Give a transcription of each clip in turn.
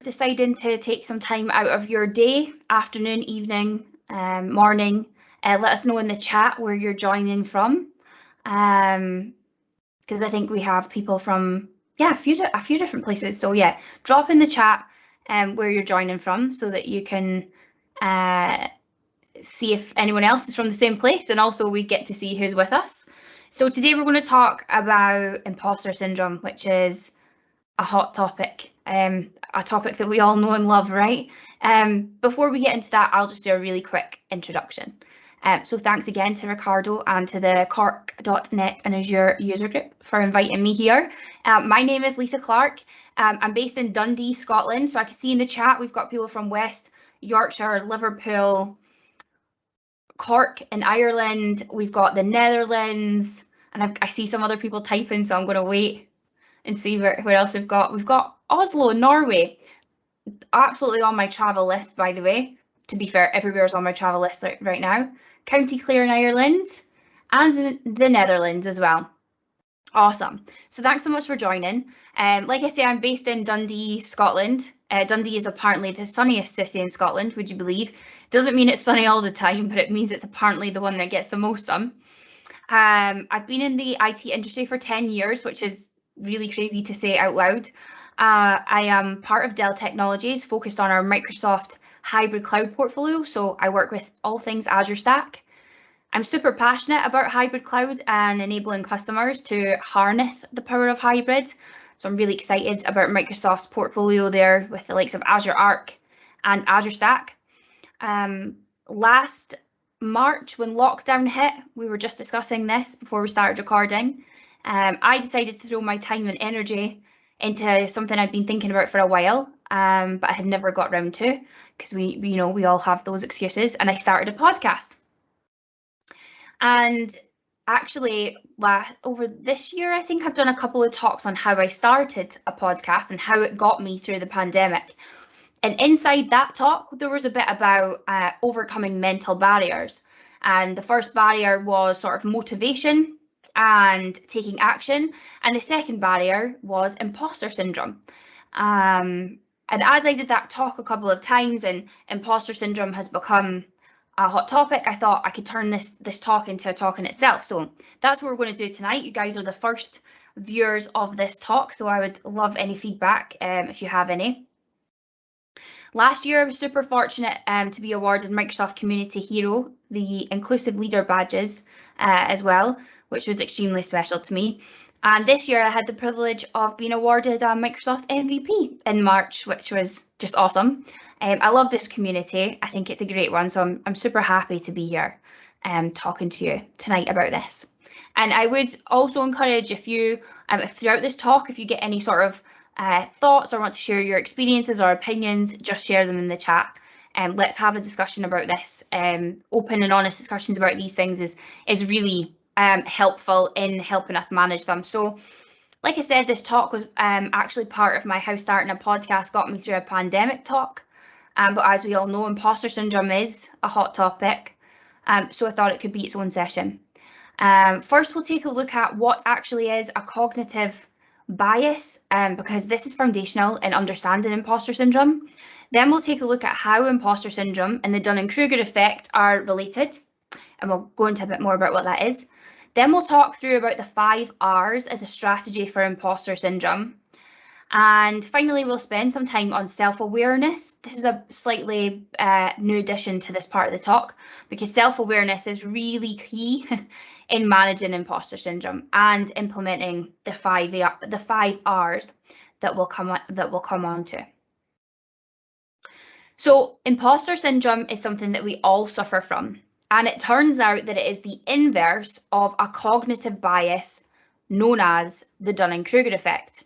deciding to take some time out of your day, afternoon, evening, morning, let us know in the chat where you're joining from. Because I think we have people from a few different places. So yeah, drop in the chat where you're joining from so that you can see if anyone else is from the same place, and also we get to see who's with us. So today we're going to talk about imposter syndrome, which is a hot topic, a topic that we all know and love, right? Before we get into that, I'll just do a really quick introduction. So thanks again to Ricardo and to the Cork.net and Azure user group for inviting me here. My name is Lisa Clark. I'm based in Dundee, Scotland. So I can see in the chat we've got people from West Yorkshire, Liverpool, Cork in Ireland. We've got the Netherlands, and I see some other people typing, so I'm going to wait and see where else we've got. We've got Oslo, Norway, absolutely on my travel list, by the way. To be fair, everywhere's on my travel list right now. County Clare in Ireland, and the Netherlands as well. Awesome. So thanks so much for joining. Like I say, I'm based in Dundee, Scotland. Dundee is apparently the sunniest city in Scotland, would you believe? Doesn't mean it's sunny all the time, but it means it's apparently the one that gets the most sun. I've been in the IT industry for 10 years, which is really crazy to say out loud. I am part of Dell Technologies, focused on our Microsoft hybrid cloud portfolio. So I work with all things Azure Stack. I'm super passionate about hybrid cloud and enabling customers to harness the power of hybrid. So I'm really excited about Microsoft's portfolio there with the likes of Azure Arc and Azure Stack. Last March, when lockdown hit, we were just discussing this before we started recording. I decided to throw my time and energy into something I'd been thinking about for a while, but I had never got around to, because we all have those excuses, and I started a podcast. And actually, over this year, I think I've done a couple of talks on how I started a podcast and how it got me through the pandemic. And inside that talk, there was a bit about overcoming mental barriers. And the first barrier was sort of motivation and taking action. And the second barrier was imposter syndrome. And as I did that talk a couple of times and imposter syndrome has become a hot topic, I thought I could turn this talk into a talk in itself. So that's what we're going to do tonight. You guys are the first viewers of this talk, so I would love any feedback if you have any. Last year, I was super fortunate to be awarded Microsoft Community Hero, the Inclusive Leader badges as well, which was extremely special to me. And this year, I had the privilege of being awarded a Microsoft MVP in March, which was just awesome. I love this community. I think it's a great one, so I'm super happy to be here talking to you tonight about this. And I would also encourage, if you, throughout this talk, if you get any sort of thoughts or want to share your experiences or opinions, just share them in the chat. Let's have a discussion about this. Open and honest discussions about these things is really helpful in helping us manage them. So, like I said, this talk was actually part of my How Starting a Podcast Got Me Through a Pandemic talk. But as we all know, imposter syndrome is a hot topic. So I thought it could be its own session. First, we'll take a look at what actually is a cognitive bias, because this is foundational in understanding imposter syndrome. Then we'll take a look at how imposter syndrome and the Dunning-Krueger effect are related, and we'll go into a bit more about what that is. Then we'll talk through about the 5 R's as a strategy for imposter syndrome. And finally, we'll spend some time on self-awareness. This is a slightly new addition to this part of the talk, because self-awareness is really key in managing imposter syndrome and implementing the 5 R's that we'll come on to. So imposter syndrome is something that we all suffer from. And it turns out that it is the inverse of a cognitive bias known as the Dunning-Krueger effect.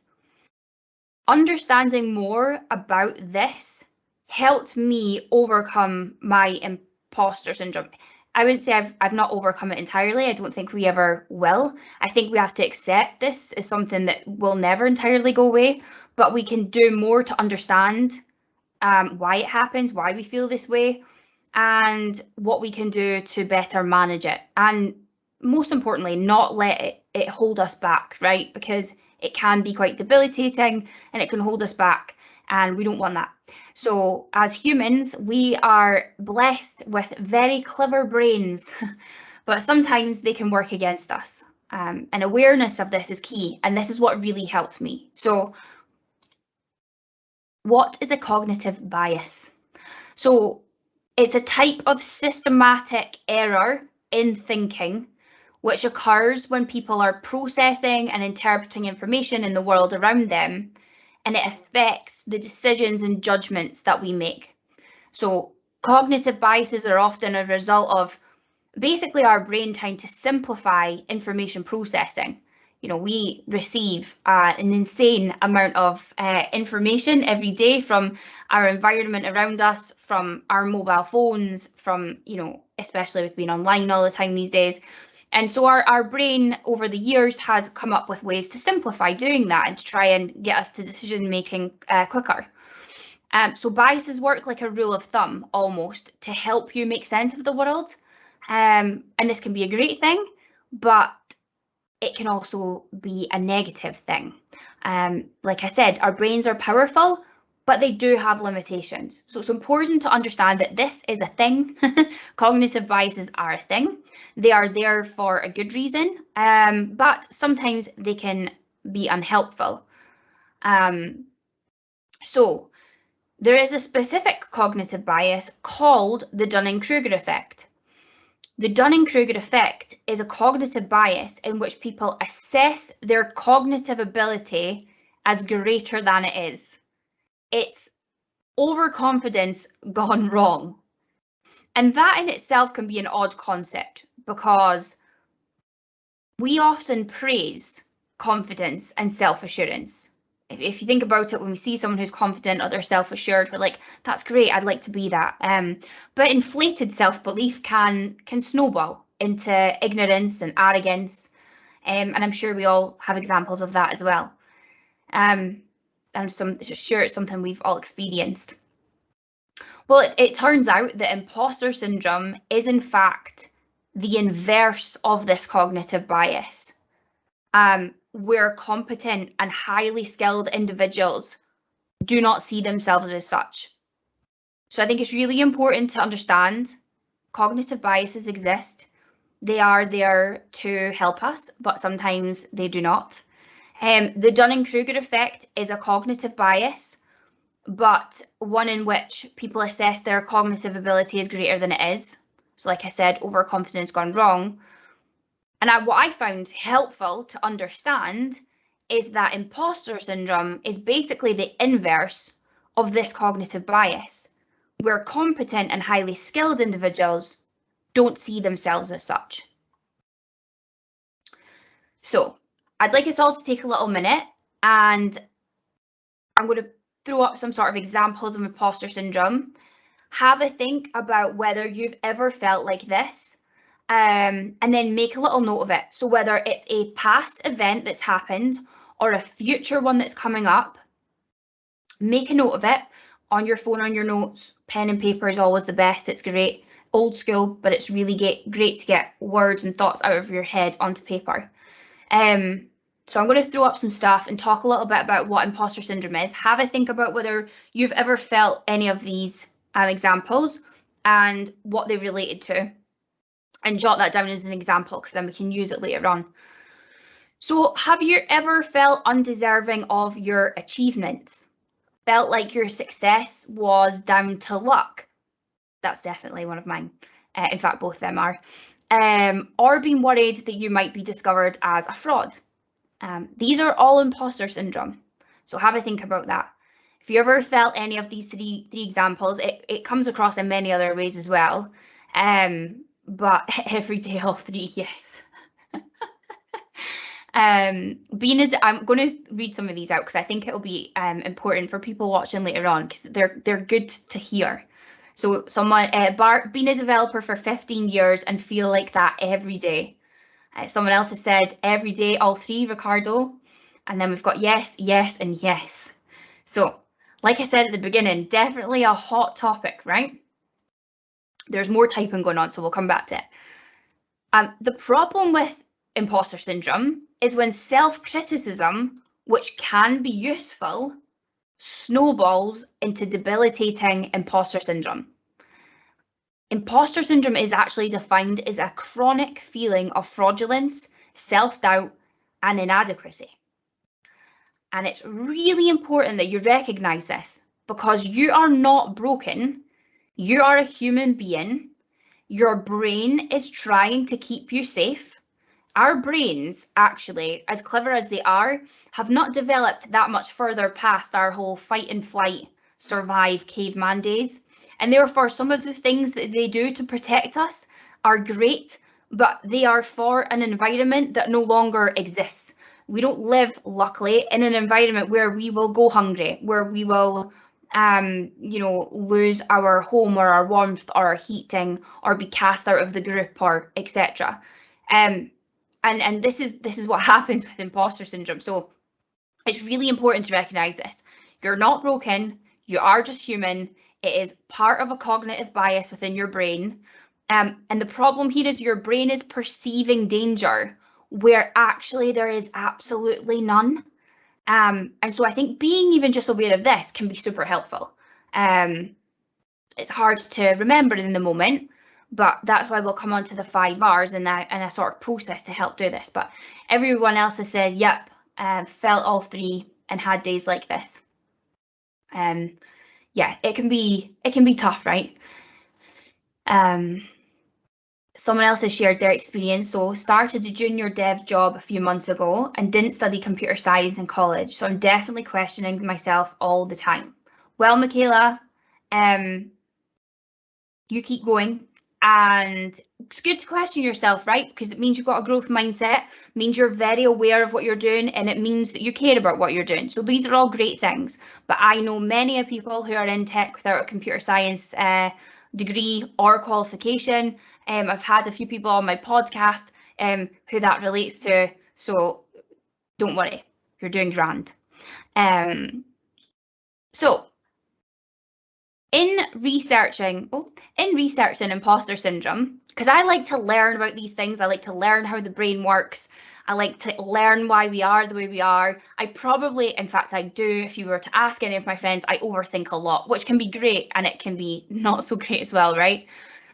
Understanding more about this helped me overcome my imposter syndrome. I wouldn't say I've not overcome it entirely. I don't think we ever will. I think we have to accept this as something that will never entirely go away, but we can do more to understand why it happens, why we feel this way, and what we can do to better manage it. And most importantly, not let it hold us back, right? Because it can be quite debilitating and it can hold us back. and we don't want that. So as humans, we are blessed with very clever brains, but sometimes they can work against us. And awareness of this is key, and this is what really helped me. So what is a cognitive bias? So it's a type of systematic error in thinking which occurs when people are processing and interpreting information in the world around them, and it affects the decisions and judgments that we make. So cognitive biases are often a result of basically our brain trying to simplify information processing. You know, we receive an insane amount of information every day from our environment around us, from our mobile phones, from, you know, especially with being online all the time these days. And so our brain over the years has come up with ways to simplify doing that and to try and get us to decision making quicker. So biases work like a rule of thumb almost to help you make sense of the world. And this can be a great thing, but it can also be a negative thing. Like I said, our brains are powerful, but they do have limitations. So it's important to understand that this is a thing. Cognitive biases are a thing. They are there for a good reason, but sometimes they can be unhelpful. So there is a specific cognitive bias called the Dunning-Krueger effect. The Dunning-Krueger effect is a cognitive bias in which people assess their cognitive ability as greater than it is. It's overconfidence gone wrong. And that in itself can be an odd concept because we often praise confidence and self-assurance. If you think about it, when we see someone who's confident or they're self-assured, we're like, that's great, I'd like to be that. But inflated self-belief can snowball into ignorance and arrogance. And I'm sure we all have examples of that as well. I'm sure it's something we've all experienced. Well, it turns out that imposter syndrome is in fact the inverse of this cognitive bias. Where competent and highly skilled individuals do not see themselves as such. So I think it's really important to understand cognitive biases exist. They are there to help us, but sometimes they do not. The Dunning-Krueger effect is a cognitive bias, but one in which people assess their cognitive ability as greater than it is. So like I said, overconfidence gone wrong. And what I found helpful to understand is that imposter syndrome is basically the inverse of this cognitive bias, where competent and highly skilled individuals don't see themselves as such. So I'd like us all to take a little minute, and I'm going to throw up some sort of examples of imposter syndrome. Have a think about whether you've ever felt like this. And then make a little note of it. So whether it's a past event that's happened or a future one that's coming up, make a note of it on your phone, on your notes. Pen and paper is always the best. It's great. Old school, but it's really great to get words and thoughts out of your head onto paper. So I'm going to throw up some stuff and talk a little bit about what imposter syndrome is. Have a think about whether you've ever felt any of these examples and what they related to. And jot that down as an example because then we can use it later on. So have you ever felt undeserving of your achievements? Felt like your success was down to luck? That's definitely one of mine. In fact, both of them are. Or been worried that you might be discovered as a fraud. These are all imposter syndrome. So have a think about that. If you ever felt any of these three examples, it comes across in many other ways as well. But every day, all three, yes. I'm going to read some of these out because I think it'll be important for people watching later on because they're good to hear. So someone, been a developer for 15 years and feel like that every day. Someone else has said every day, all three, Ricardo. And then we've got yes, yes, and yes. So like I said at the beginning, definitely a hot topic, right? There's more typing going on, so we'll come back to it. The problem with imposter syndrome is when self-criticism, which can be useful, snowballs into debilitating imposter syndrome. Imposter syndrome is actually defined as a chronic feeling of fraudulence, self-doubt, and inadequacy. And it's really important that you recognize this, because you are not broken. You are a human being. Your brain is trying to keep you safe. Our brains, actually, as clever as they are, have not developed that much further past our whole fight and flight, survive caveman days. And therefore, some of the things that they do to protect us are great, but they are for an environment that no longer exists. We don't live, luckily, in an environment where we will go hungry, where we will lose our home or our warmth or our heating, or be cast out of the group, or etc. And this is what happens with imposter syndrome. So it's really important to recognize this. You're not broken. You are just human. It is part of a cognitive bias within your brain. And the problem here is your brain is perceiving danger where actually there is absolutely none. And so I think being even just aware of this can be super helpful. It's hard to remember in the moment, but that's why we'll come on to the 5 R's and a sort of process to help do this. But everyone else has said, yep, felt all 3 and had days like this. Yeah, it can be tough, right? Someone else has shared their experience. So started a junior dev job a few months ago and didn't study computer science in college. So I'm definitely questioning myself all the time. Well, Michaela, you keep going, and it's good to question yourself, right? Because it means you've got a growth mindset, means you're very aware of what you're doing, and it means that you care about what you're doing. So these are all great things. But I know many of people who are in tech without a computer science degree or qualification. I've had a few people on my podcast who that relates to, so don't worry, you're doing grand. So in researching imposter syndrome, because I like to learn about these things, I like to learn how the brain works, I like to learn why we are the way we are. I probably, in fact, I do, if you were to ask any of my friends, I overthink a lot, which can be great and it can be not so great as well, right?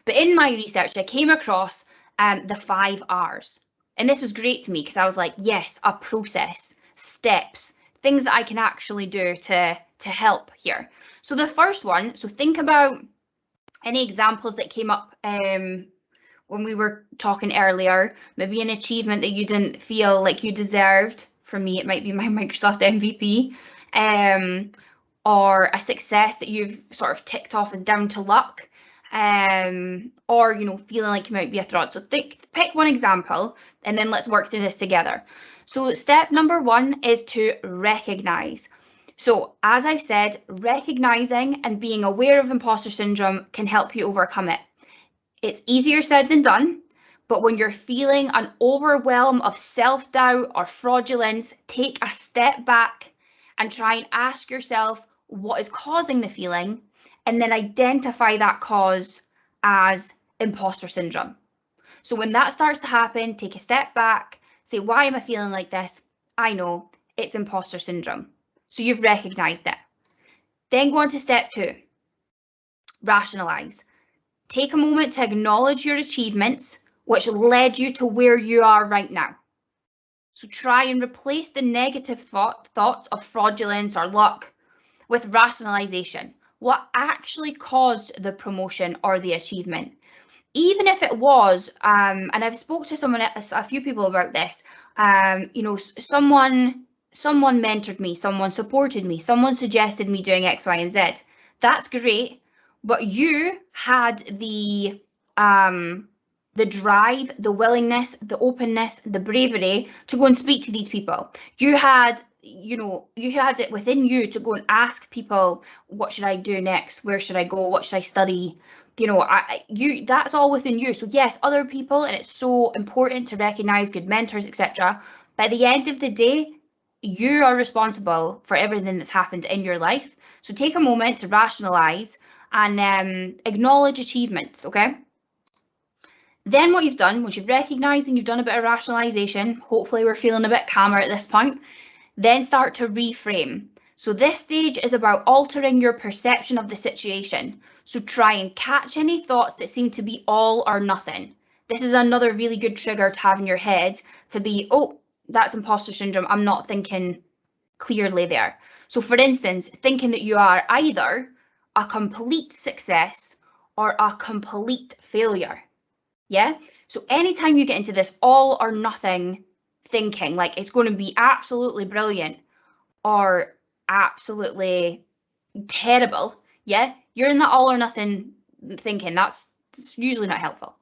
But in my research, I came across the 5 R's. And this was great to me because I was like, yes, a process, steps, things that I can actually do to help here. So the first one, so think about any examples that came up when we were talking earlier, maybe an achievement that you didn't feel like you deserved. For me, it might be my Microsoft MVP, or a success that you've sort of ticked off as down to luck. Or feeling like you might be a fraud. So pick one example and then let's work through this together. So step number 1 is to recognize. So as I've said, recognizing and being aware of imposter syndrome can help you overcome it. It's easier said than done, but when you're feeling an overwhelm of self-doubt or fraudulence, take a step back and try and ask yourself what is causing the feeling, and then identify that cause as imposter syndrome. So when that starts to happen, take a step back, say, why am I feeling like this? I know, it's imposter syndrome. So you've recognized it. Then go on to step 2, rationalize. Take a moment to acknowledge your achievements, which led you to where you are right now. So try and replace the negative thoughts of fraudulence or luck with rationalization. What actually caused the promotion or the achievement? Even if it was, and I've spoke to a few people about this, someone mentored me, someone supported me, someone suggested me doing X, Y, and Z. That's great, but you had the drive, the willingness, the openness, the bravery to go and speak to these people. You had it within you to go and ask people, what should I do next? Where should I go? What should I study? That's all within you. So yes, other people, and it's so important to recognize good mentors, etc. But at the end of the day, you are responsible for everything that's happened in your life. So take a moment to rationalize and acknowledge achievements, okay? Then what you've done, once you've recognized and you've done a bit of rationalization, hopefully we're feeling a bit calmer at this point, then start to reframe. So this stage is about altering your perception of the situation. So try and catch any thoughts that seem to be all or nothing. This is another really good trigger to have in your head to be, oh, that's imposter syndrome. I'm not thinking clearly there. So for instance, thinking that you are either a complete success or a complete failure. Yeah. So anytime you get into this all or nothing thinking, like it's going to be absolutely brilliant or absolutely terrible, yeah, you're in that all or nothing thinking. That's usually not helpful.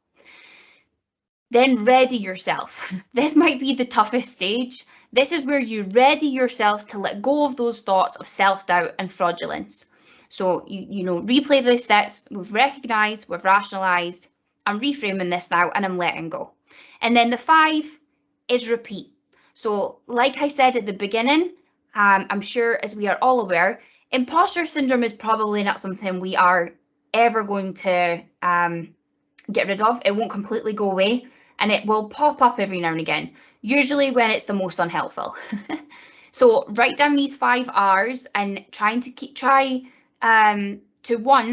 Then ready yourself. This might be the toughest stage. This is where you ready yourself to let go of those thoughts of self-doubt and fraudulence. So you know, replay the steps. We've recognized, we've rationalized. I'm reframing this now and I'm letting go. And then the 5 is repeat. So like I said at the beginning, I'm sure as we are all aware, imposter syndrome is probably not something we are ever going to get rid of. It won't completely go away and it will pop up every now and again, usually when it's the most unhelpful. So write down these 5 R's and try to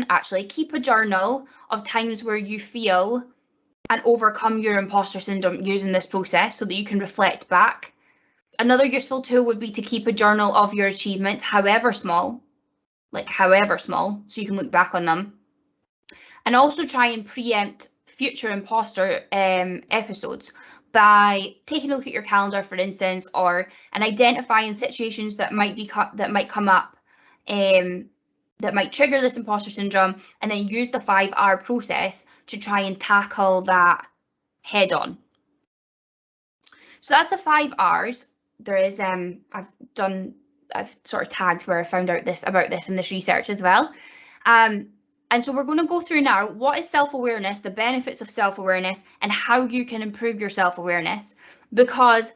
actually keep a journal of times where you feel and overcome your imposter syndrome using this process so that you can reflect back. Another useful tool would be to keep a journal of your achievements, however small, so you can look back on them. And also try and preempt future imposter episodes by taking a look at your calendar, for instance, and identifying situations that might come up that might trigger this imposter syndrome, and then use the 5R process to try and tackle that head on. So that's the 5 R's. There is I've sort of tagged where I found out about this in this research as well. And so we're going to go through now what is self-awareness, the benefits of self-awareness, and how you can improve your self-awareness. Because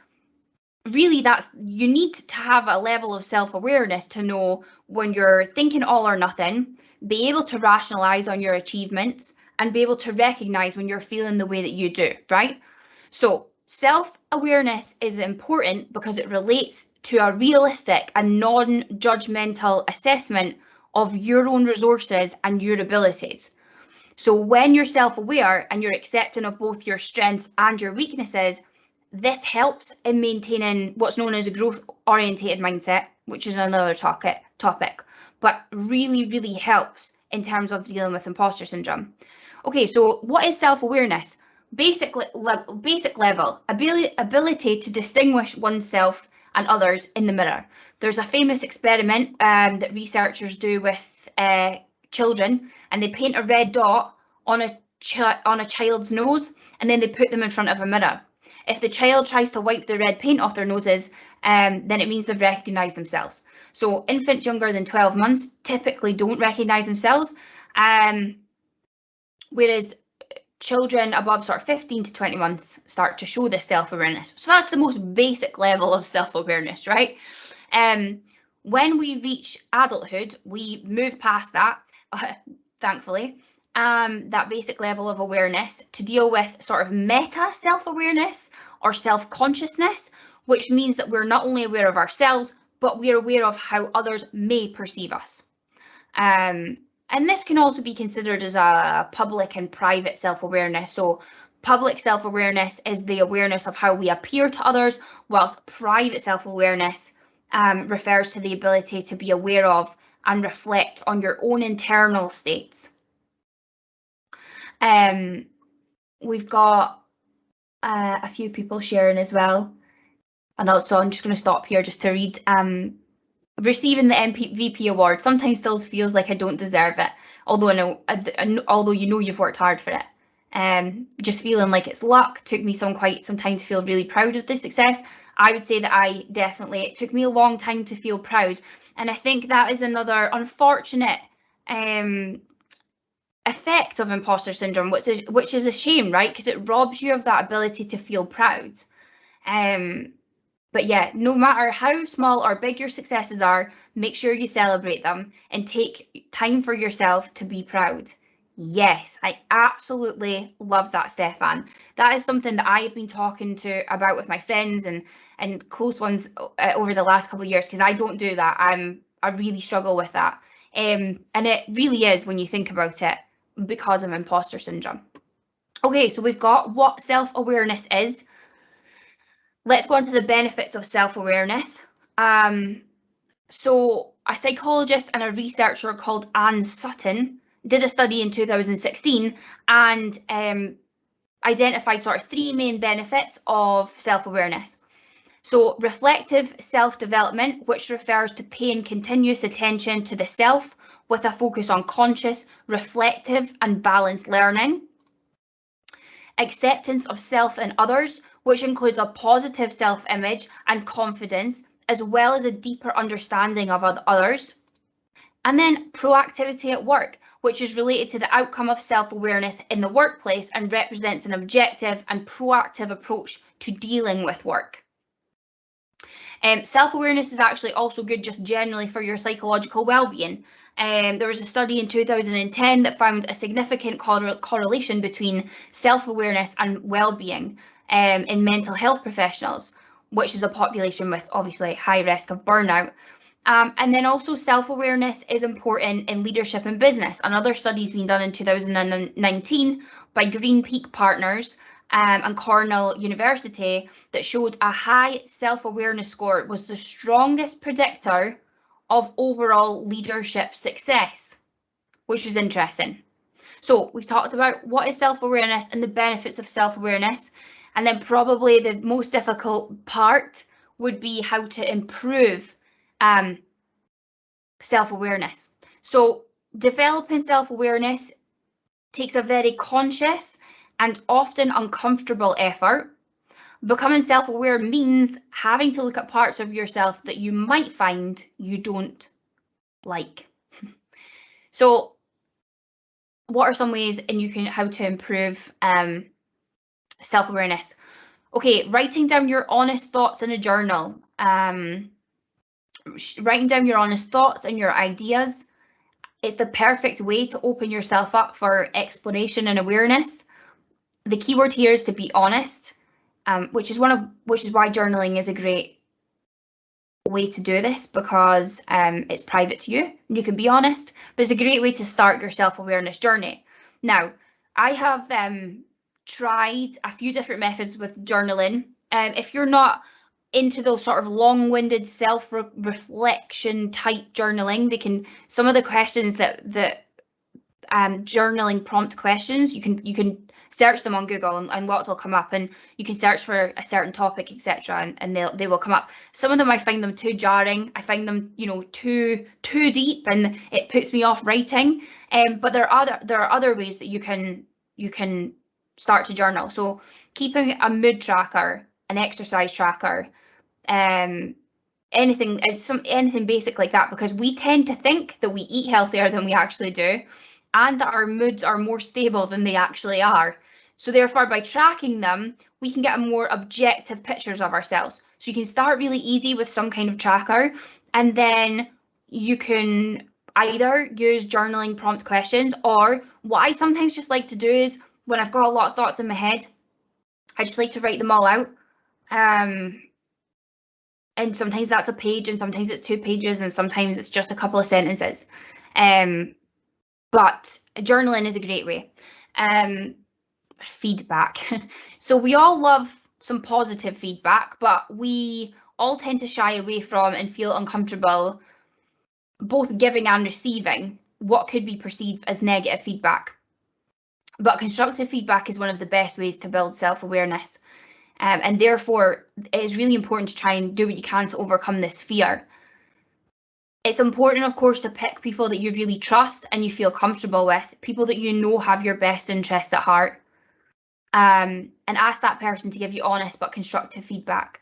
really you need to have a level of self-awareness to know when you're thinking all or nothing, be able to rationalize on your achievements, and be able to recognize when you're feeling the way that you do, right? So self-awareness is important because it relates to a realistic and non-judgmental assessment of your own resources and your abilities. So when you're self-aware and you're accepting of both your strengths and your weaknesses, this helps in maintaining what's known as a growth-oriented mindset, which is another topic, but really, really helps in terms of dealing with imposter syndrome. Okay, so what is self-awareness? Basic level, ability to distinguish oneself and others in the mirror. There's a famous experiment that researchers do with children, and they paint a red dot on a child's nose, and then they put them in front of a mirror. If the child tries to wipe the red paint off their noses, then it means they've recognised themselves. So infants younger than 12 months typically don't recognise themselves, whereas children above sort of 15 to 20 months start to show this self-awareness. So that's the most basic level of self-awareness, right? When we reach adulthood, we move past that, thankfully, that basic level of awareness to deal with sort of meta self-awareness or self-consciousness, which means that we're not only aware of ourselves, but we're aware of how others may perceive us. And this can also be considered as a public and private self-awareness. So public self-awareness is the awareness of how we appear to others, whilst private self-awareness refers to the ability to be aware of and reflect on your own internal states. We've got a few people sharing as well. And also I'm just going to stop here just to read. Receiving the MVP award sometimes still feels like I don't deserve it, although you know you've worked hard for it. Just feeling like it's luck. Took me quite some time to feel really proud of this success. I would say that it took me a long time to feel proud, and I think that is another unfortunate effect of imposter syndrome, which is a shame, right? Because it robs you of that ability to feel proud. But yeah, no matter how small or big your successes are, make sure you celebrate them and take time for yourself to be proud. Yes, I absolutely love that, Stefan. That is something that I have been talking about with my friends and close ones over the last couple of years, because I don't do that. really struggle with that. And it really is, when you think about it, because of imposter syndrome. Okay, so we've got what self-awareness is. Let's go on to the benefits of self-awareness. So a psychologist and a researcher called Anne Sutton did a study in 2016 and identified sort of 3 main benefits of self-awareness. So reflective self-development, which refers to paying continuous attention to the self with a focus on conscious, reflective and balanced learning. Acceptance of self and others, which includes a positive self-image and confidence, as well as a deeper understanding of others. And then proactivity at work, which is related to the outcome of self-awareness in the workplace and represents an objective and proactive approach to dealing with work. Self-awareness is actually also good just generally for your psychological well-being. There was a study in 2010 that found a significant correlation between self-awareness and well-being in mental health professionals, which is a population with obviously high risk of burnout. And then also self-awareness is important in leadership and business. Another study's been done in 2019 by Green Peak Partners and Cornell University that showed a high self-awareness score was the strongest predictor of overall leadership success, which is interesting. So we've talked about what is self-awareness and the benefits of self-awareness, and then probably the most difficult part would be how to improve self-awareness. So developing self-awareness takes a very conscious and often uncomfortable effort. Becoming self-aware means having to look at parts of yourself that you might find you don't like. So what are some ways how to improve self-awareness? Okay, writing down your honest thoughts in a journal. Writing down your honest thoughts and your ideas. It's the perfect way to open yourself up for exploration and awareness. The key word here is to be honest, which is why journaling is a great way to do this, because it's private to you and you can be honest, but it's a great way to start your self-awareness journey. Now, I have tried a few different methods with journaling. If you're not into those sort of long-winded self-reflection type journaling, some of the questions that journaling prompt questions, you can search them on Google and lots will come up, and you can search for a certain topic, etc., and they will come up. Some of them I find them too jarring. I find them, too deep, and it puts me off writing. But there are other ways that you can start to journal. So keeping a mood tracker, an exercise tracker, anything basic like that, because we tend to think that we eat healthier than we actually do, and that our moods are more stable than they actually are. So therefore, by tracking them, we can get a more objective pictures of ourselves. So you can start really easy with some kind of tracker, and then you can either use journaling prompt questions, or what I sometimes just like to do is, when I've got a lot of thoughts in my head, I just like to write them all out. And sometimes that's a page, and sometimes it's 2 pages, and sometimes it's just a couple of sentences. But journaling is a great way. Feedback. So we all love some positive feedback, but we all tend to shy away from and feel uncomfortable both giving and receiving what could be perceived as negative feedback. But constructive feedback is one of the best ways to build self-awareness. And therefore, it is really important to try and do what you can to overcome this fear. It's important, of course, to pick people that you really trust and you feel comfortable with, people that you know have your best interests at heart, and ask that person to give you honest but constructive feedback.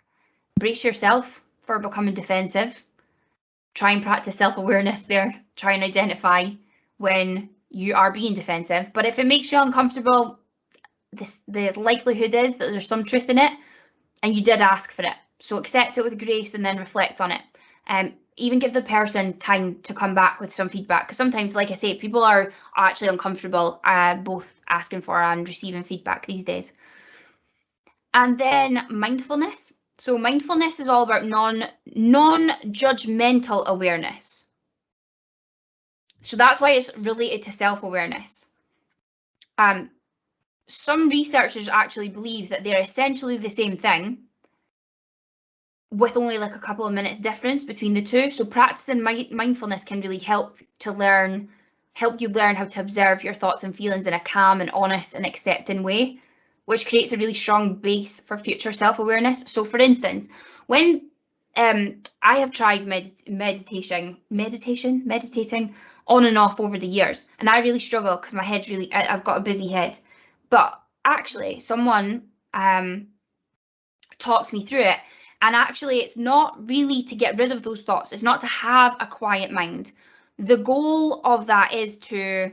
Brace yourself for becoming defensive. Try and practice self-awareness there. Try and identify when you are being defensive. But if it makes you uncomfortable, the likelihood is that there's some truth in it and you did ask for it. So accept it with grace and then reflect on it. Even give the person time to come back with some feedback, because sometimes, like I say, people are actually uncomfortable both asking for and receiving feedback these days. And then mindfulness. So mindfulness is all about non-judgmental awareness. So that's why it's related to self-awareness. Some researchers actually believe that they're essentially the same thing, with only like a couple of minutes difference between the two. So practicing mindfulness can really help you learn how to observe your thoughts and feelings in a calm and honest and accepting way, which creates a really strong base for future self-awareness. So for instance, when I have tried meditating on and off over the years, and I really struggle because my head's really, I've got a busy head. But actually, someone talked me through it, and actually, it's not really to get rid of those thoughts. It's not to have a quiet mind. The goal of that is to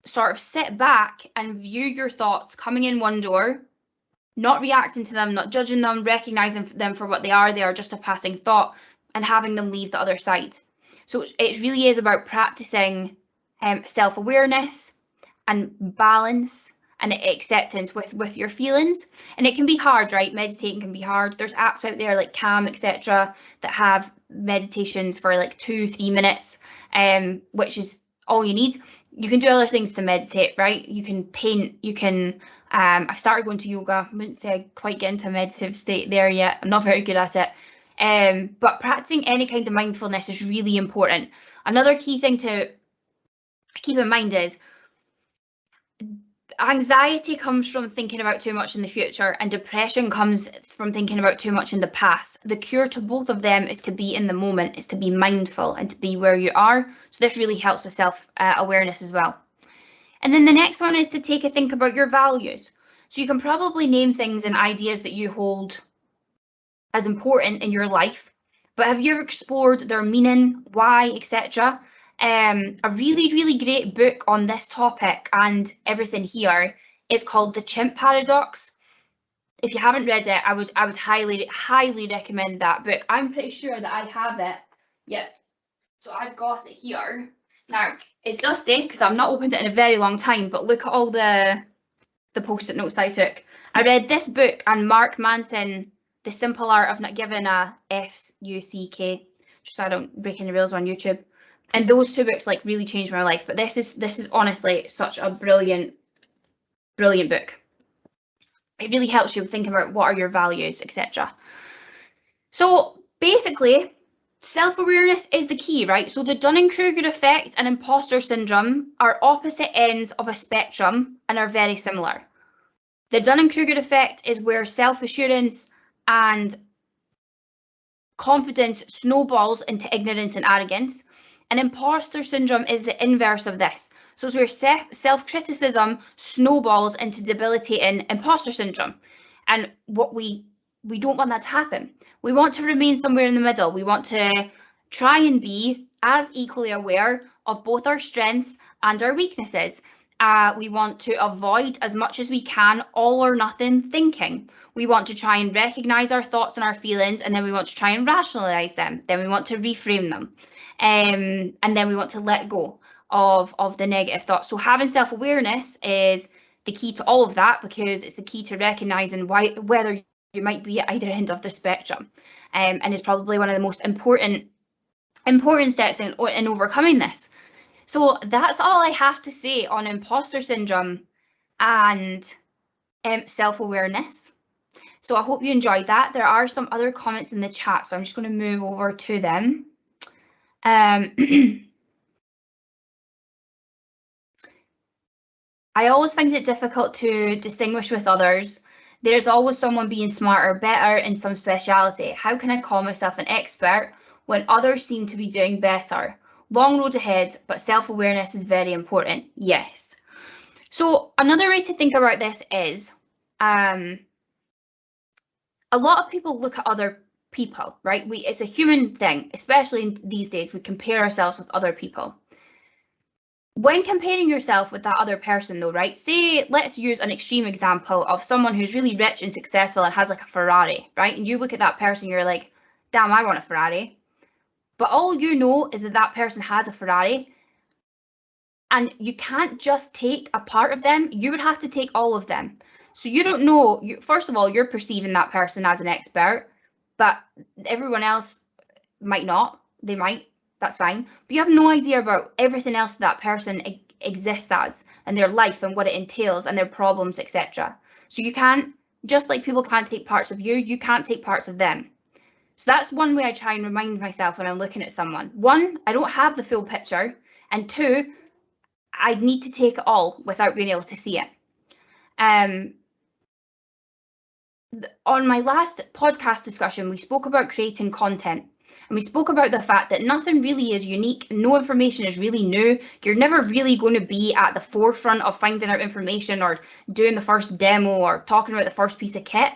sort of sit back and view your thoughts coming in one door, not reacting to them, not judging them, recognizing them for what they are just a passing thought, and having them leave the other side. So it really is about practicing self-awareness and balance and acceptance with your feelings. And it can be hard, right? Meditating can be hard. There's apps out there like Calm, etc., that have meditations for like 2-3 minutes, which is all you need. You can do other things to meditate, right? You can paint, you can I've started going to yoga. I wouldn't say I quite get into a meditative state there yet. I'm not very good at it. But practicing any kind of mindfulness is really important. Another key thing to keep in mind is anxiety comes from thinking about too much in the future, and depression comes from thinking about too much in the past. The cure to both of them is to be in the moment, is to be mindful and to be where you are. So this really helps with self-awareness as well. And then the next one is to take a think about your values. So you can probably name things and ideas that you hold as important in your life, but have you ever explored their meaning, why, etc.? A really, really great book on this topic and everything here is called The Chimp Paradox. If you haven't read it, I would highly, highly recommend that book. I'm pretty sure that I have it. Yep. So I've got it here. Now, it's dusty because I've not opened it in a very long time, but look at all the post-it notes I took. I read this book and Mark Manson, The Simple Art of Not Giving a F-U-C-K, just so I don't break any rules on YouTube. And those two books like really changed my life. But this is honestly such a brilliant, brilliant book. It really helps you think about what are your values, etc. So basically, self-awareness is the key, right? So the Dunning-Krueger effect and imposter syndrome are opposite ends of a spectrum and are very similar. The Dunning-Krueger effect is where self-assurance and confidence snowballs into ignorance and arrogance. And imposter syndrome is the inverse of this. So it's where self-criticism snowballs into debilitating imposter syndrome. And what we don't want that to happen. We want to remain somewhere in the middle. We want to try and be as equally aware of both our strengths and our weaknesses. We want to avoid as much as we can all or nothing thinking. We want to try and recognize our thoughts and our feelings, and then we want to try and rationalize them. Then we want to reframe them. And then we want to let go of the negative thoughts. So having self-awareness is the key to all of that, because it's the key to recognizing whether you might be at either end of the spectrum. And it's probably one of the most important steps in overcoming this. So that's all I have to say on imposter syndrome and self-awareness. So I hope you enjoyed that. There are some other comments in the chat, so I'm just going to move over to them. I always find it difficult to distinguish with others. There's always someone being smarter, better in some speciality. How can I call myself an expert when others seem to be doing better? Long road ahead, but self-awareness is very important. Yes. So another way to think about this is a lot of people look at other people, right? It's a human thing, especially these days. We compare ourselves with other people. When comparing yourself with that other person though, right? Say, let's use an extreme example of someone who's really rich and successful and has like a Ferrari, right? And you look at that person, you're like, damn, I want a Ferrari. But all you know is that that person has a Ferrari, and you can't just take a part of them. You would have to take all of them. So you don't know, first of all, you're perceiving that person as an expert, but everyone else might not. They might. that's fine. But you have no idea about everything else that person exists as, and their life and what it entails and their problems, etc. So you can't, just like people can't take parts of you, you can't take parts of them. So that's one way I try and remind myself when I'm looking at someone. One, I don't have the full picture, and two, I need to take it all without being able to see it. On my last podcast discussion, we spoke about creating content, and we spoke about the fact that nothing really is unique, no information is really new. You're never really going to be at the forefront of finding out information or doing the first demo or talking about the first piece of kit.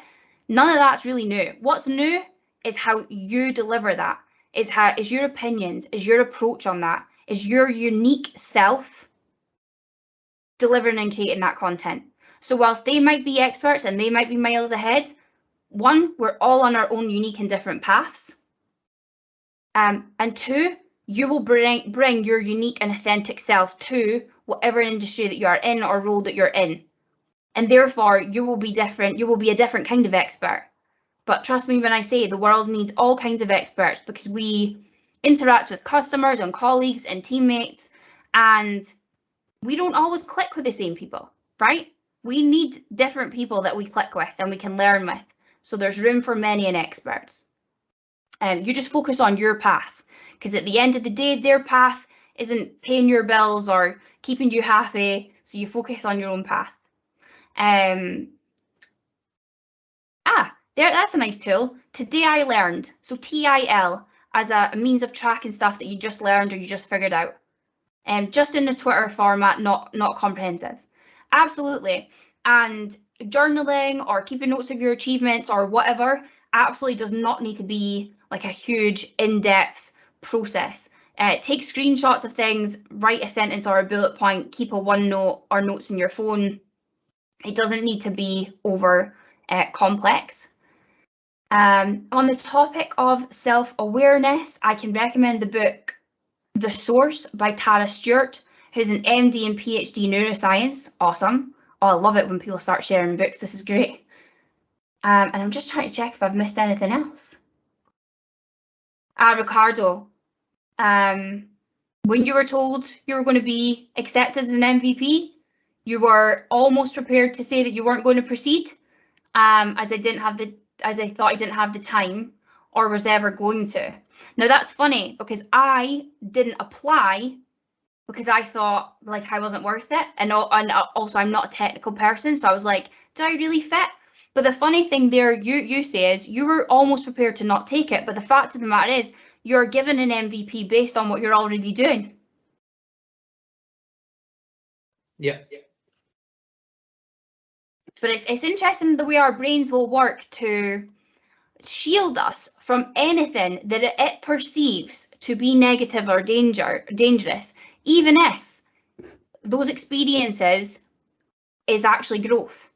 None of that's really new. What's new is how you deliver that, is your opinions, is your approach on that, is your unique self delivering and creating that content. So whilst they might be experts and they might be miles ahead, one, we're all on our own unique and different paths. And two, you will bring your unique and authentic self to whatever industry that you are in or role that you're in. And therefore, you will be different. You will be a different kind of expert. But trust me when I say the world needs all kinds of experts, because we interact with customers and colleagues and teammates, and we don't always click with the same people, right? We need different people that we click with and we can learn with. So there's room for many an experts. You just focus on your path, because at the end of the day, their path isn't paying your bills or keeping you happy. So you focus on your own path. That's a nice tool. Today I learned. So TIL as a means of tracking stuff that you just learned or you just figured out. Just in the Twitter format, not comprehensive. Absolutely. And journaling or keeping notes of your achievements or whatever absolutely does not need to be like a huge in-depth process. Take screenshots of things, write a sentence or a bullet point, keep a OneNote or notes in your phone. It doesn't need to be over complex. On the topic of self-awareness, I can recommend the book The Source by Tara Stewart, who's an MD and PhD neuroscience. Awesome. Oh, I love it when people start sharing books. This is great. And I'm just trying to check if I've missed anything else. Ricardo, when you were told you were going to be accepted as an MVP, you were almost prepared to say that you weren't going to proceed, as I thought I didn't have the time or was ever going to. Now that's funny, because I didn't apply because I thought like I wasn't worth it, and also I'm not a technical person, so I was like, do I really fit? But the funny thing there, you say, is you were almost prepared to not take it, but the fact of the matter is you're given an MVP based on what you're already doing. Yeah. But it's interesting the way our brains will work to shield us from anything that it perceives to be negative or dangerous, even if those experiences is actually growth.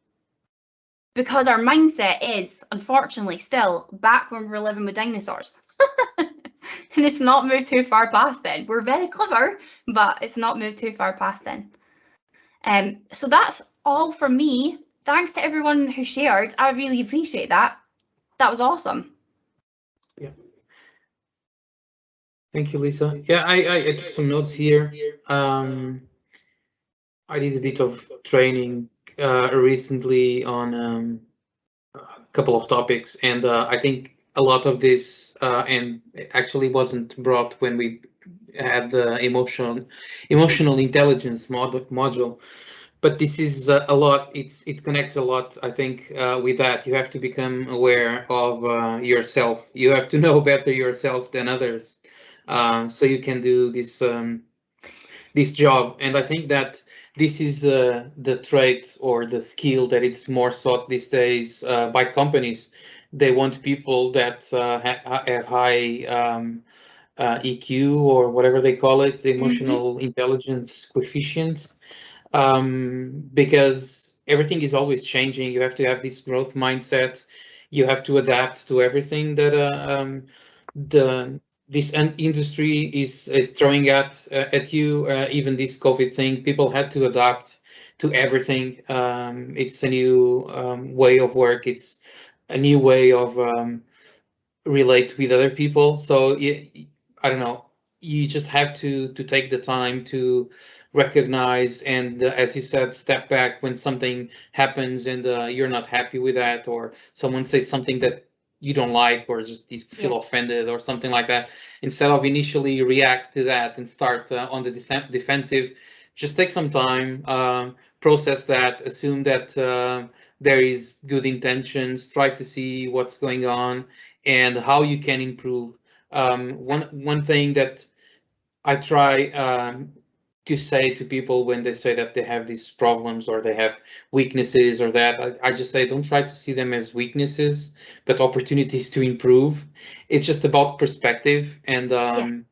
Because our mindset is, unfortunately, still back when we were living with dinosaurs. And it's not moved too far past then. We're very clever, but it's not moved too far past then. So that's all from me. Thanks to everyone who shared. I really appreciate that. That was awesome. Yeah. Thank you, Lisa. Yeah, I took some notes here. I did a bit of training recently on a couple of topics, and I think a lot of this and actually wasn't brought when we had the emotional intelligence module. But this is a lot. It connects a lot, I think, with that. You have to become aware of yourself. You have to know better yourself than others, so you can do this job. And I think that this is the trait or the skill that it's more sought these days by companies. They want people that have high EQ, or whatever they call it, the emotional intelligence coefficient. Because everything is always changing. You have to have this growth mindset. You have to adapt to everything that this industry is throwing at you. Even this COVID thing, people had to adapt to everything. It's a new way of work. It's a new way of relate with other people. So I don't know. you just have to take the time to recognize and, as you said, step back when something happens and you're not happy with that, or someone says something that you don't like, or just you feel offended or something like that. Instead of initially react to that and start on the defensive, just take some time, process that, assume that there is good intentions, try to see what's going on and how you can improve. One thing that I try to say to people when they say that they have these problems or they have weaknesses or that, I just say don't try to see them as weaknesses, but opportunities to improve. It's just about perspective and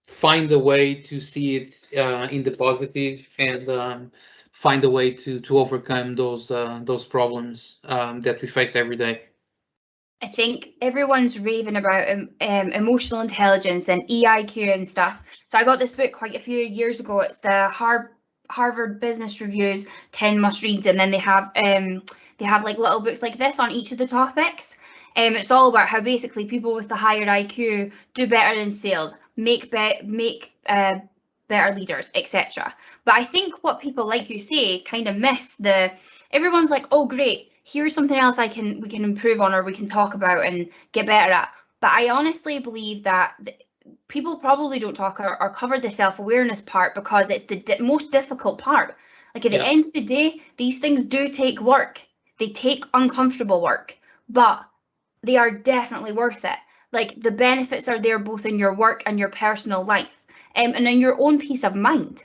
find a way to see it in the positive and find a way to overcome those problems that we face every day. I think everyone's raving about emotional intelligence and EIQ and stuff. So I got this book quite a few years ago. It's the Harvard Business Review's 10 must reads, and then they have like little books like this on each of the topics. It's all about how basically people with the higher IQ do better in sales, make better leaders, etc. But I think what people, like you say, kind of miss everyone's like, oh great, here's something else we can improve on or we can talk about and get better at. But I honestly believe that people probably don't talk or cover the self-awareness part because it's the most difficult part. Like at the end of the day, these things do take work. They take uncomfortable work, but they are definitely worth it. Like the benefits are there both in your work and your personal life, and in your own peace of mind.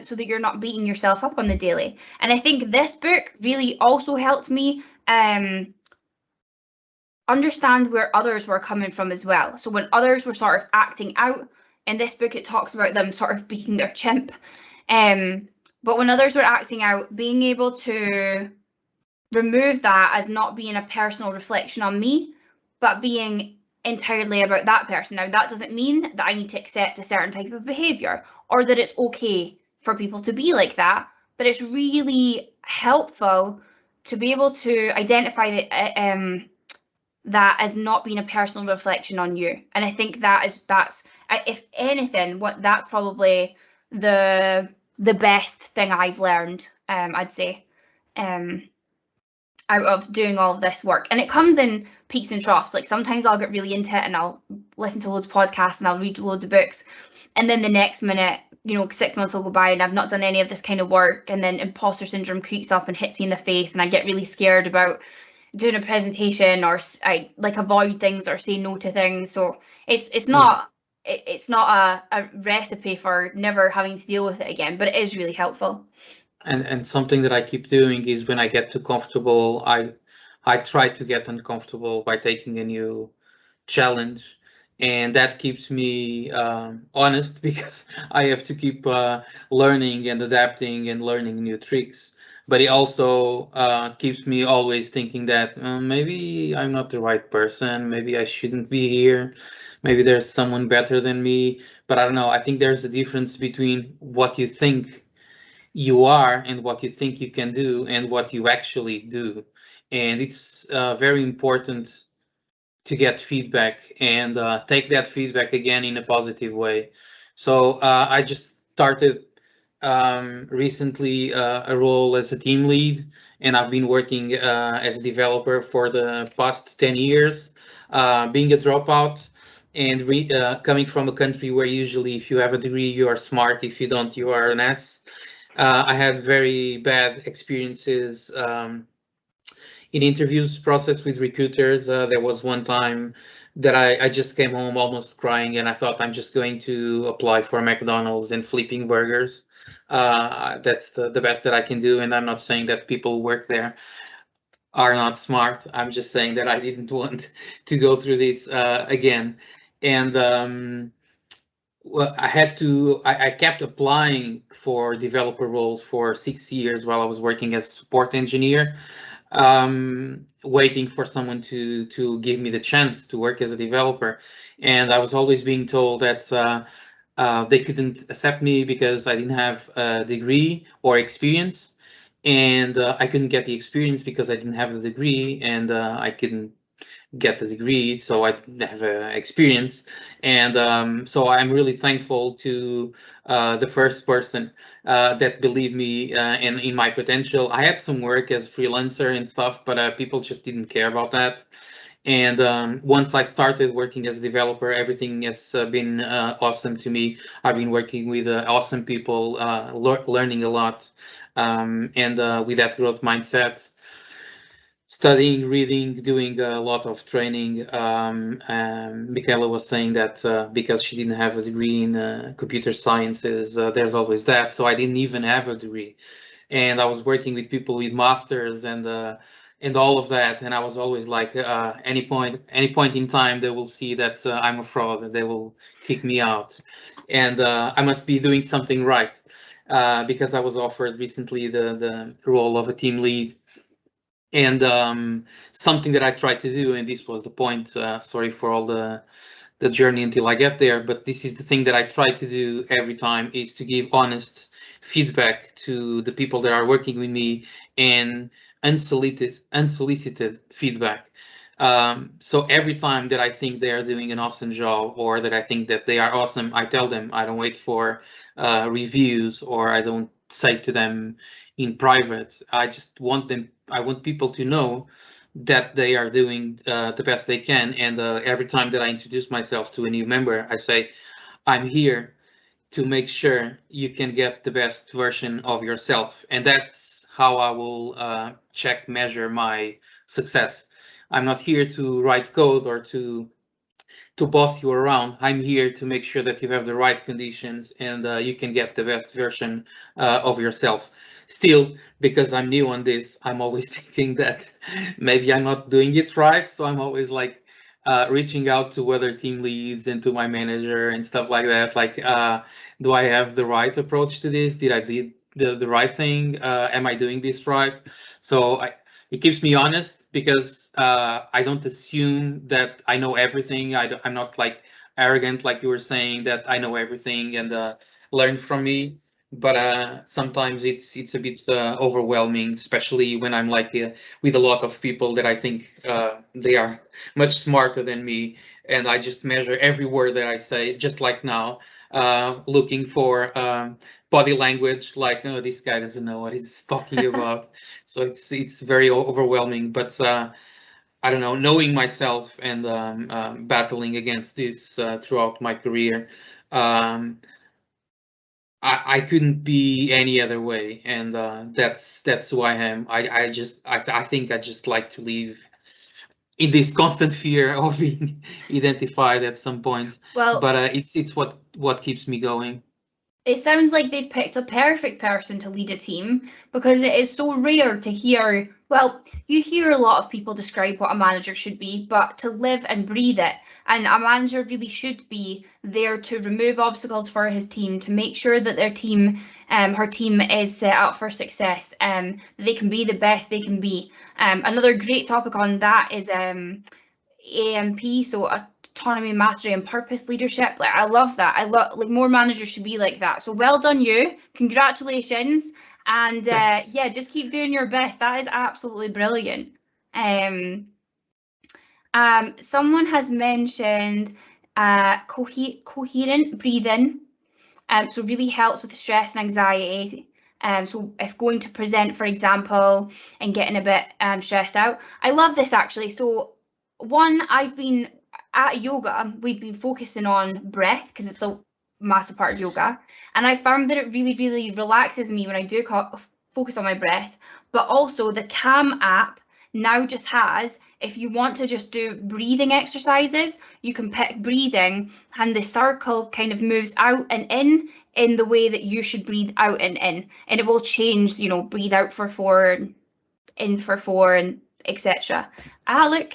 So that you're not beating yourself up on the daily. And I think this book really also helped me understand where others were coming from as well. So when others were sort of acting out, in this book it talks about them sort of being their chimp. But when others were acting out, being able to remove that as not being a personal reflection on me, but being entirely about that person. Now, that doesn't mean that I need to accept a certain type of behavior or that it's okay for people to be like that, but it's really helpful to be able to identify that as not being a personal reflection on you. And I think that's if anything, that's probably the best thing I've learned, I'd say, out of doing all of this work. And it comes in peaks and troughs. Like sometimes I'll get really into it and I'll listen to loads of podcasts and I'll read loads of books, and then the next minute, 6 months will go by and I've not done any of this kind of work, and then imposter syndrome creeps up and hits me in the face and I get really scared about doing a presentation, or I like avoid things or say no to things. So it's not a recipe for never having to deal with it again, but it is really helpful. And something that I keep doing is when I get too comfortable, I try to get uncomfortable by taking a new challenge, and that keeps me honest because I have to keep learning and adapting and learning new tricks. But it also keeps me always thinking that maybe I'm not the right person, maybe I shouldn't be here, maybe there's someone better than me. But I don't know, I think there's a difference between what you think you are and what you think you can do and what you actually do. And it's very important to get feedback and take that feedback again in a positive way. So I just started recently a role as a team lead, and I've been working as a developer for the past 10 years, being a dropout and coming from a country where usually if you have a degree you are smart, if you don't you are an ass. I had very bad experiences in interviews process with recruiters. There was one time that I just came home almost crying, and I thought I'm just going to apply for McDonald's and flipping burgers. That's the best that I can do, and I'm not saying that people who work there are not smart. I'm just saying that I didn't want to go through this again. And well, I kept applying for developer roles for 6 years while I was working as a support engineer, waiting for someone to give me the chance to work as a developer. And I was always being told that they couldn't accept me because I didn't have a degree or experience, and I couldn't get the experience because I didn't have the degree, and I couldn't get the degree, so I didn't have experience. And so I'm really thankful to the first person that believed me in my potential. I had some work as freelancer and stuff, but people just didn't care about that. And once I started working as a developer, everything has been awesome to me. I've been working with awesome people, learning a lot, and with that growth mindset, studying, reading, doing a lot of training. Michaela was saying that because she didn't have a degree in computer sciences, there's always that. So I didn't even have a degree, and I was working with people with masters and all of that, and I was always like, any point in time, they will see that I'm a fraud, and they will kick me out, and I must be doing something right, because I was offered recently the role of a team lead, and something that I tried to do, and this was the point. Sorry for all the journey until I get there, but this is the thing that I try to do every time, is to give honest feedback to the people that are working with me, and unsolicited feedback. So every time that I think they are doing an awesome job, or that I think that they are awesome, I tell them. I don't wait for reviews, or I don't say to them in private. I want people to know that they are doing the best they can. And every time that I introduce myself to a new member, I say, I'm here to make sure you can get the best version of yourself. And that's how I will measure my success. I'm not here to write code or to boss you around. I'm here to make sure that you have the right conditions, and you can get the best version of yourself. Still, because I'm new on this, I'm always thinking that maybe I'm not doing it right. So I'm always like reaching out to other team leads and to my manager and stuff like that. Like, do I have the right approach to this? Did I do the right thing? Am I doing this right? So it keeps me honest, because I don't assume that I know everything. I'm not like arrogant, like you were saying, that I know everything and learn from me. But sometimes it's a bit overwhelming, especially when I'm like with a lot of people that I think they are much smarter than me, and I just measure every word that I say, just like now, looking for body language, like, oh, this guy doesn't know what he's talking about. So it's very overwhelming. But I don't know, knowing myself and battling against this throughout my career, I couldn't be any other way, and that's who I am. I think I just like to live in this constant fear of being identified at some point. Well, But it's what keeps me going. it sounds like they've picked a perfect person to lead a team, because it is so rare to hear. Well, you hear a lot of people describe what a manager should be, but to live and breathe it. And a manager really should be there to remove obstacles for his team, to make sure that their team, her team, is set up for success. They can be the best they can be. Another great topic on that is AMP, so autonomy, mastery, and purpose leadership. Like, I love that. I love, like, more managers should be like that. So well done, you. Congratulations. And yeah, just keep doing your best. That is absolutely brilliant. Someone has mentioned coherent breathing. So really helps with stress and anxiety. So if going to present, for example, and getting a bit stressed out. I love this, actually. So one, I've been at yoga, we've been focusing on breath, because it's a massive part of yoga, and I found that it really, really relaxes me when I do focus on my breath. But also the Calm app now just has, if you want to just do breathing exercises, you can pick breathing, and the circle kind of moves out and in the way that you should breathe out and in, and it will change, you know, breathe out for 4, in for 4, and etc. Look.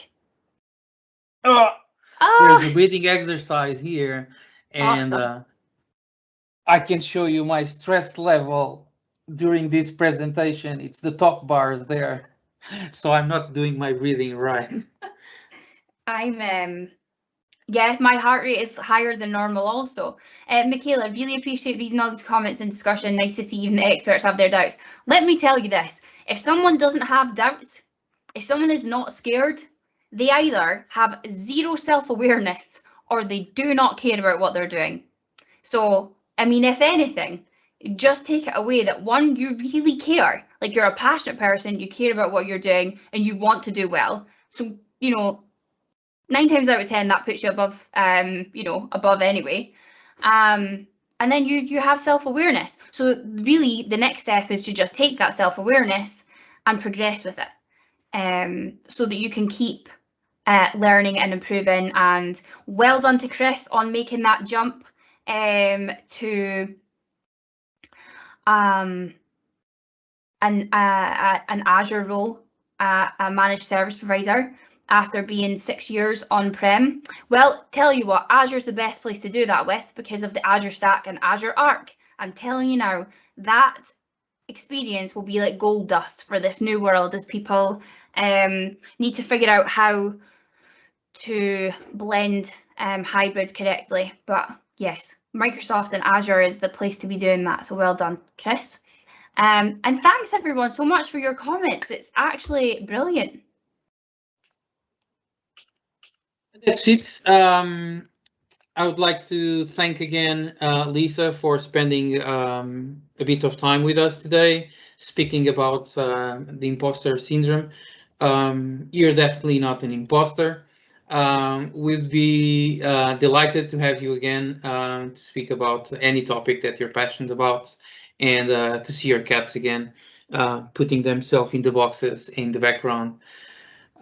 There's a breathing exercise here, and Awesome. I can show you my stress level during this presentation. It's the top bars there, so I'm not doing my breathing right. Yeah, my heart rate is higher than normal also. Michaela, really appreciate reading all these comments and discussion. Nice to see even the experts have their doubts. Let me tell you this, if someone doesn't have doubts, if someone is not scared, they either have zero self-awareness or they do not care about what they're doing. So, I mean, if anything, just take it away that one, you really care. Like, you're a passionate person, you care about what you're doing, and you want to do well. So, you know, 9 times out of 10, that puts you above, above anyway. And then you have self-awareness. So really, the next step is to just take that self-awareness and progress with it, so that you can keep learning and improving. And well done to Chris on making that jump to an Azure role, a managed service provider, after being 6 years on-prem. Well, tell you what, Azure's the best place to do that with because of the Azure Stack and Azure Arc. I'm telling you now, that experience will be like gold dust for this new world as people need to figure out how to blend hybrids correctly. But yes, Microsoft and Azure is the place to be doing that. So well done, Chris. And thanks everyone so much for your comments. It's actually brilliant. That's it. I would like to thank again Lisa for spending a bit of time with us today, speaking about the imposter syndrome. You're definitely not an imposter. We'd be delighted to have you again to speak about any topic that you're passionate about, and to see your cats again putting themselves in the boxes in the background.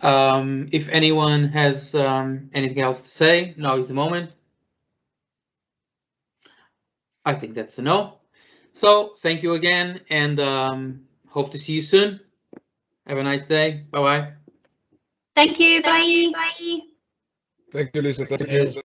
If anyone has anything else to say, now is the moment. I think that's the no. So thank you again, and hope to see you soon. Have a nice day. Bye-bye. Thank you. Bye. Bye. Thank you, Lisa. Thank you.